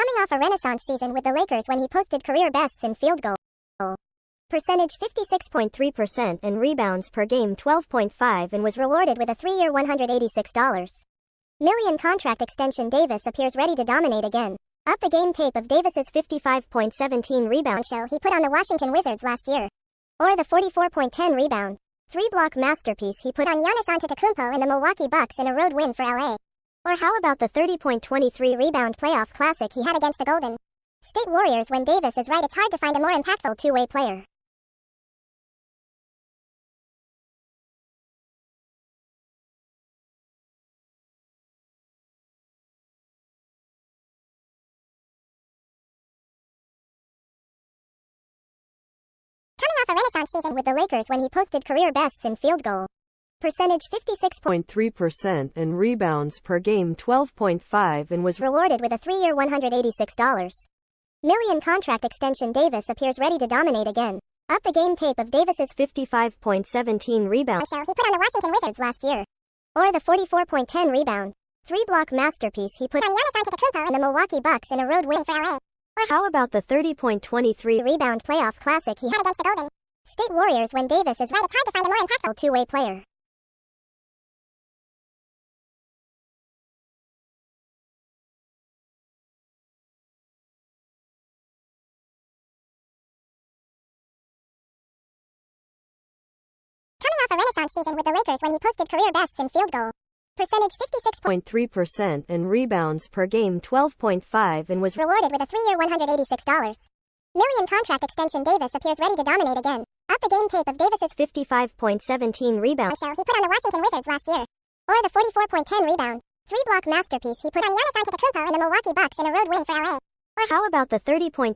Coming off a renaissance season with the Lakers when he posted career bests in field goal percentage 56.3% and rebounds per game 12.5 and was rewarded with a 3-year $186 million contract extension. Davis appears ready to dominate again. Up the game tape of Davis's 55.17 rebound show he put on the Washington Wizards last year. Or the 44.10 rebound, 3-block masterpiece he put on Giannis Antetokounmpo and the Milwaukee Bucks in a road win for LA. Or how about the 30.23 rebound playoff classic he had against the Golden State Warriors? When Davis is right, it's hard to find a more impactful two-way player. Coming off a renaissance season with the Lakers when he posted career bests in field goal percentage 56.3% and rebounds per game 12.5 and was rewarded with a 3-year $186 million contract extension. Davis appears ready to dominate again. Up the game tape of Davis's 55.17 rebound show he put on the Washington Wizards last year. Or the 44.10 rebound, 3-block masterpiece he put on Giannis Antetokounmpo and the Milwaukee Bucks in a road win for LA. Or how about the 30.23 rebound playoff classic he had against the Golden State Warriors? When Davis is right, it's hard to find a more impactful two-way player. Coming off a renaissance season with the Lakers when he posted career bests in field goal percentage 56.3% and rebounds per game 12.5 and was rewarded with a 3-year $186 million contract extension. Davis appears ready to dominate again. Up the game tape of Davis's 55.17 rebound show he put on the Washington Wizards last year. Or the 44.10 rebound, 3-block masterpiece he put on Giannis Antetokounmpo and the Milwaukee Bucks in a road win for LA. Or how about the 30.23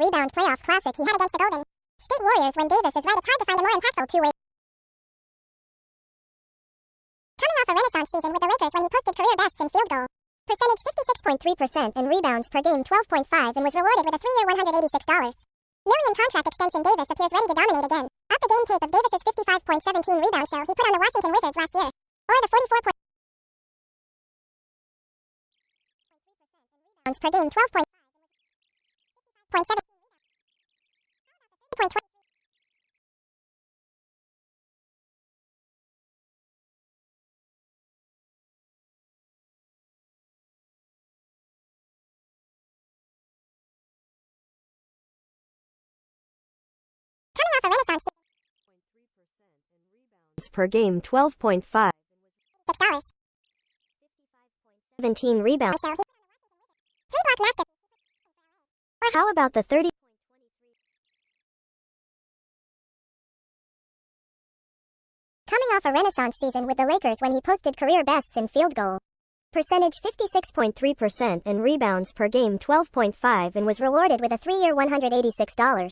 rebound playoff classic he had against the Golden State Warriors? When Davis is right, it's hard to find a more impactful two-way. Coming off a renaissance season with the Lakers when he posted career bests in field goal percentage 56.3% and rebounds per game 12.5 and was rewarded with a 3-year $186 million contract extension. Davis appears ready to dominate again. Up the game tape of Davis's 55.17 rebound show he put on the Washington Wizards last year. Or the 44.7 rebounds per game 12.5 a renaissance per game 12.5 $17 rebound show 3-block master. Or how about the 30. Coming off a renaissance season with the Lakers when he posted career bests in field goal percentage 56.3% and rebounds per game 12.5 and was rewarded with a 3-year $186